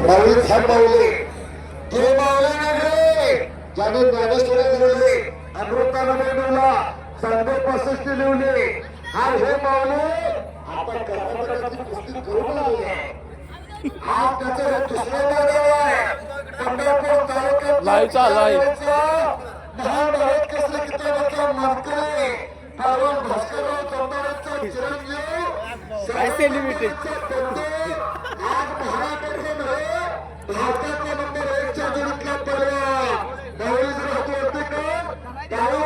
नवीन छान माऊली ते माऊली नगरे ज्याने ज्ञानेश्वरी लिहिली अमृतानंद लिहिला संदेश 65 लिहिली हा हे माऊली आता कर्नाटकाची कुस्ती करून आलेली आहे हा त्याचे दुसरे गाव आहे पंढरपूर तालुक्यात महान भारत केसरी किताबाचा मानकरी पावन भास्करराव चंदावरचा चिरंजीव काय सेलिब्रिटी आज महाराष्ट्राचे नव्हे भारताचा नंबर 1 च्या जोडीतला परवा माऊली जर होते होते का त्याला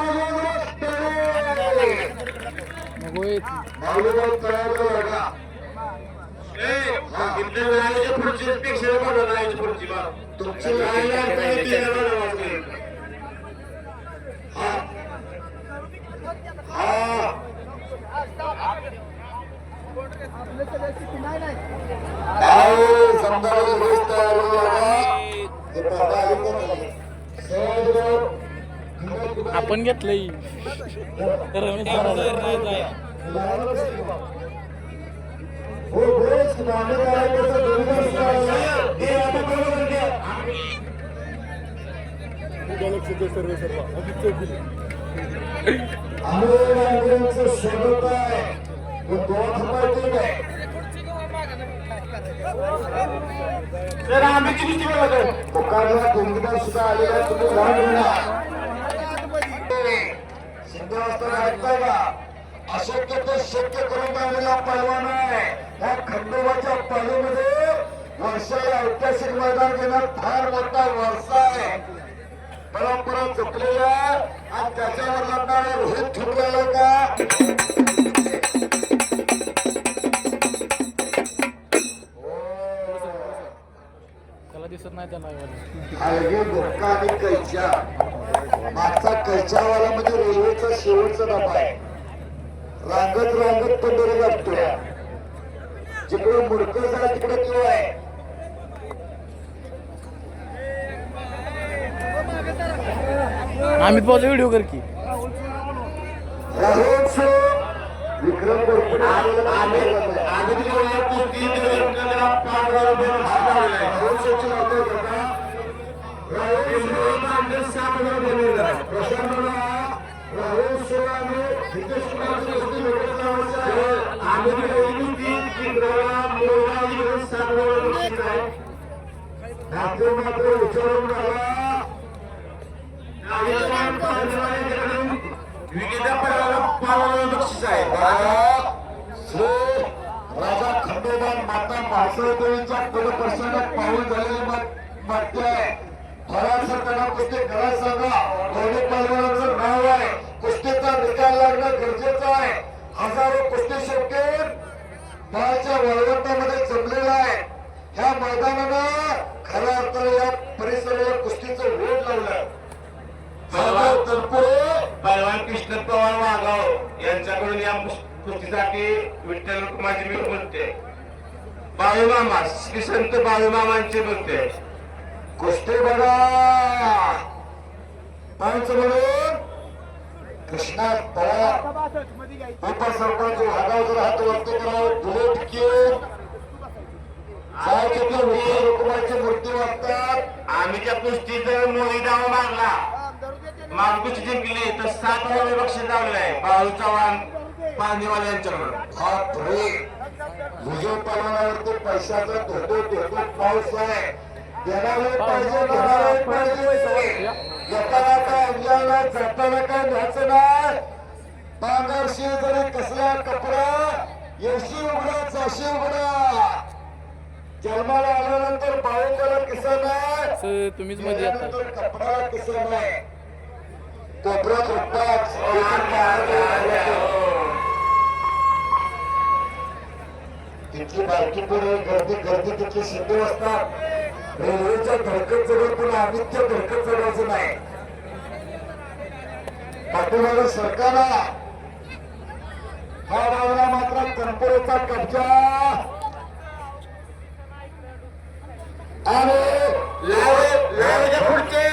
माऊलीबाई तळाला लागा तुमची लढाईची आपण घेतलंय स्वागत आहे सुद्धा आलेला तुम्ही अशक्य ते शक्य करून आलेला पैलवान आहे या खंडोबाच्या पालीमध्ये वर्षाला ऐतिहासिक मैदान घेण्यात फार मोठा वारसा आहे परंपरा जपलेल्या आणि त्याच्यावर लागणारा रोहित ठुकलेला का त्याला दिसत नाही त्याला हलगे धोका आणि कैच्या मागचा कैच्यावाला म्हणजे रेल्वेचा शेवटचा डबा आहे रांगत रांगत पंढरी लागतोय जिकडे मुडकं झाला तिकडे किंवा आहे अमित भाऊचा व्हिडिओ कर की विक्रम मात्र विचारून बक्षीस आहे राजा खंडोबा माता म्हाळसादेवीच्या पदपर्शनात पाऊल झालेली मागते आहे फराळसर त्यांना कुस्ती घरात सांगा दोन्ही पैलवानांचं नाव आहे कुस्तीचा निकाल लागणं गरजेचं आहे हजारो कुस्ती शौकीन बाळाच्या वळवटामध्ये जमलेला आहे ह्या मैदानानं खऱ्या अर्थाने या परिसराला कुस्तीचं वेळ लावलं पैलवान कृष्ण पवार वाघाव यांच्याकडून या कुस्तीसाठी विठ्ठल रुक्माची मी बोलते बाळूमामा श्री संत बाळूमामांचे बोलते कुस्ती बघा पंच म्हणून कृष्णा पवार उपसरपंच वाघाव जर हात वरती करावं बुलेट घेऊन रुक्माची मूर्ती वागतात आम्ही त्या कुस्तीत जर मोदी डाव मारला मागकुस्ती जिंकली तर 7 बक्षीस लावलेलं आहे बाळू चव्हाण पाणीवाला यांच्याकडून विजय पलवानावरती पैशाचा धोधो पाऊस आहे देणारे पाहिजे घेणारे पाहिजे येताना काय अंजाला जाताना काय न्यायचं नाही पांघरशी जरी कसला कपडा येशी उघडा चाशी उघडा जन्माला आल्यानंतर बाळूंगाला किस्सा नाही तुम्हीच मध्ये येता कपडाला किस्सा नाही कोपऱ्यात रुपयात तिथली बारकी पुढे गर्दी गर्दी तिथली शिंदे असतात रेल्वेच्या धडकत चढून पण आदित्य धडकत चढवायचं नाही पाठीमागे सरकारला हा डावला मात्र कंपोरेचा कब्जा आणि लावेच्या पुढचे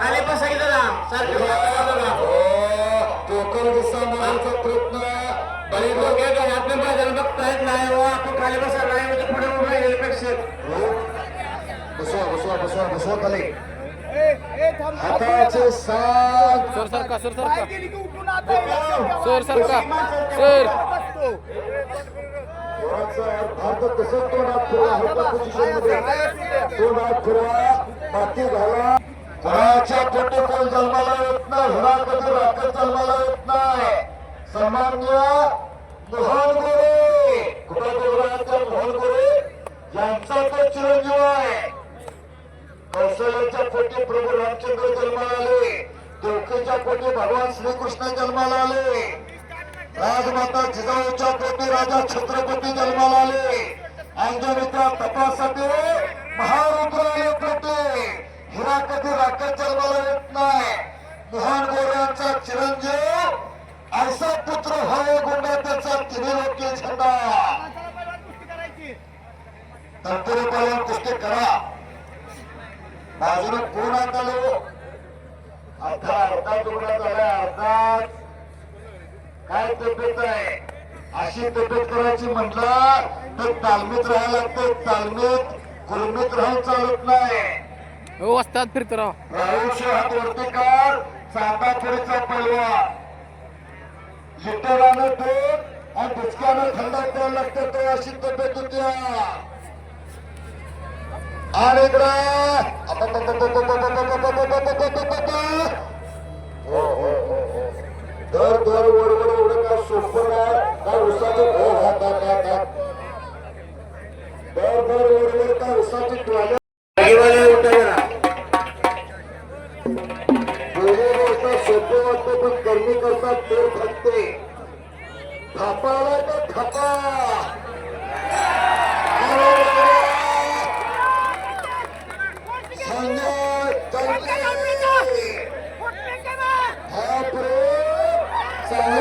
आले बसायचं ना टोकन दिसा मारायचा प्रयत्न बरी लोक घरात बाजारात बघतायत नाही आपण खाली बसा लावेच्या पुढे उभा पेक्षा बसवा खाली हाताचे साथ सर सरका सर सरका सर सरका सर अर्थ तसं तोंडात फिरवा हलका पोझिशनमध्ये तोंडात फिरवा बाकी घाला घराच्या पोटी कोण जन्माला येत नाही घरा कधी राखत जन्माला येत नाही सामान्य मोहन गोरे कुटुंबाच्या मोहन गोरे यांचा तो चिरंजीव आहे कौशल्याच्या पोटी प्रभू रामचंद्र जन्माला आले देवकीच्या पोटी भगवान श्रीकृष्ण जन्माला आले राजमाता जिजाऊच्या पोटी राजा छत्रपती जन्माला आले अंजनीच्या तपासाठी महारुद्र आले पोटी हिरा कधी राखत जन्माला येत नाही मोहन गोऱ्यांचा चिरंजीव ऐसा पुत्र व्हावे गुंडा त्याचा तिन्ही लोके झेंडा तंतुरे पालन कुस्ती करा बाजूने कोण आलो अर्धा तुकडा झाला अर्धा काय तब्येत आहे अशी तब्येत करायची म्हटलं तर तालमीत राहायला लागतं तालमीत कुलमीत राहून चालत नाही हो वस्ताद फिरत राव राहुलशी हात वरती काढ चांदापुरीचा पलवा लिटरानं दूध आणि बुचक्यानं थंड द्यायला लागतं तो अशी तब्येत होती आणि दर दर वडवड एवढं काय सोपं नाही काय उसाचं हो हात दर दर वडवड काय उसाची टोल्या सोपं वाटतं पण कर्मी करतात तेल खाते थापाला तर थापा चांगले